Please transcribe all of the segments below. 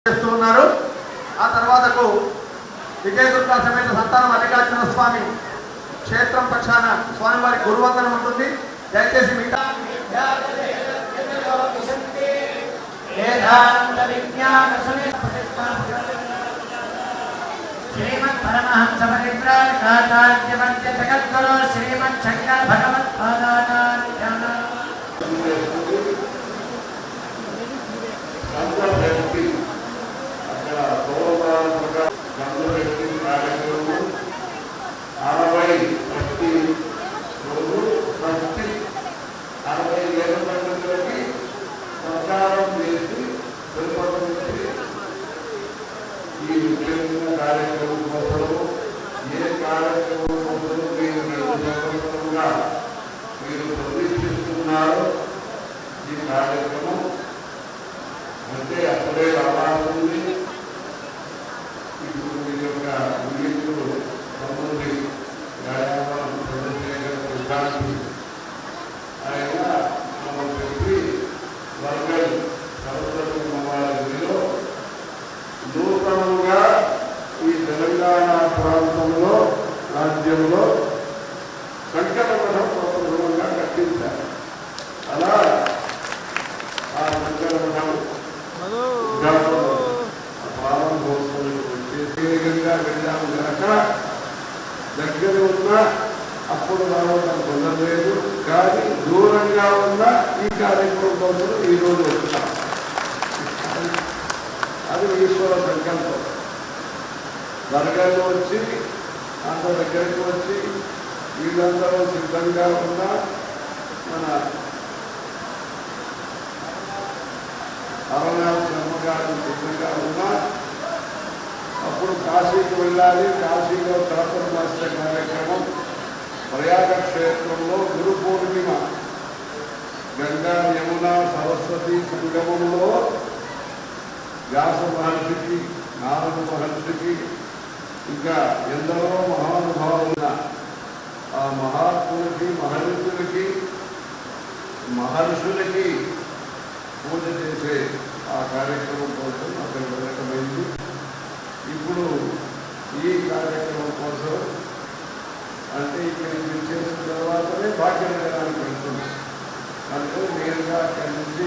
చేస్తున్నారు. ఆ తర్వాతకు విజయదుర్గ సమేత సంతాన మల్లికార్జున స్వామి క్షేత్రం పక్షాన స్వామివారి గురువందనం ఉంటుంది. దయచేసి మిగతా శ్రీమద్ పరమహంస పరివ్రాజకాచార్యవర్య జగద్గురు శ్రీమద్ శంకర భగవత్పాదాచార్య కార్యక్రమం కోసం ఏ కార్యక్రమం కోసం మీరు ప్రదీక్షిస్తున్నారు. ఈ కార్యక్రమం అంటే అప్పుడే రావాల్సింది. ఇప్పుడు మీ యొక్క ఉల్లింపులు సంబంధి వ్యాయామం చంద్రశేఖర్ ప్రశాంతి ఆయన మనం చెప్పి వర్గల్ సరస్వతి అమ్మవారిలో నూతనంగా ఈ తెలంగాణ ప్రాంతంలో రాజ్యంలో సంకలమఠం ప్రప్రథమంగా కట్టించారు. అలా ఆ సంకలమఠం ప్రారంభోత్సవం వేగంగా వెళ్ళాము కనుక దగ్గర ఉన్న అప్పుడు రావడం కుదరలేదు. కానీ దూరంగా ఉన్న ఈ కార్యక్రమం కోసం ఈరోజు వస్తున్నాం. అది ఈశ్వర సంకల్పం. వర్గాల్లో వచ్చి అంత దగ్గరికి వచ్చి వీళ్ళందరూ సిద్ధంగా ఉన్న మన అమరనాథ్ శర్మ గారు సిద్ధంగా ఉన్నా అప్పుడు కాశీకి వెళ్ళాలి. కాశీలో తలపరమాస్య కార్యక్రమం ప్రయాగ క్షేత్రంలో గురు పూర్ణిమ గంగా యమున సరస్వతి సంగమంలో వ్యాస మహర్షికి నారద మహర్షికి ఇంకా ఎందరో మహానుభావుల ఆ మహాత్ములకి మహర్షులకి పూజ చేసే ఆ కార్యక్రమం కోసం అక్కడ వెళ్ళటమైంది. ఇప్పుడు ఈ కార్యక్రమం కోసం అంటే ఇక్కడ చేసిన తర్వాతనే భాగ్యనగరానికి వెళ్తుంది. అంటే నేరుగా అక్కడి నుంచి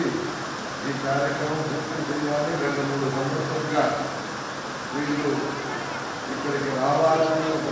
ఈ కార్యక్రమం పూర్తి చేయాలి. 2-3 సంవత్సరాలుగా వీళ్ళు ఇక్కడికి రావాలని ఒక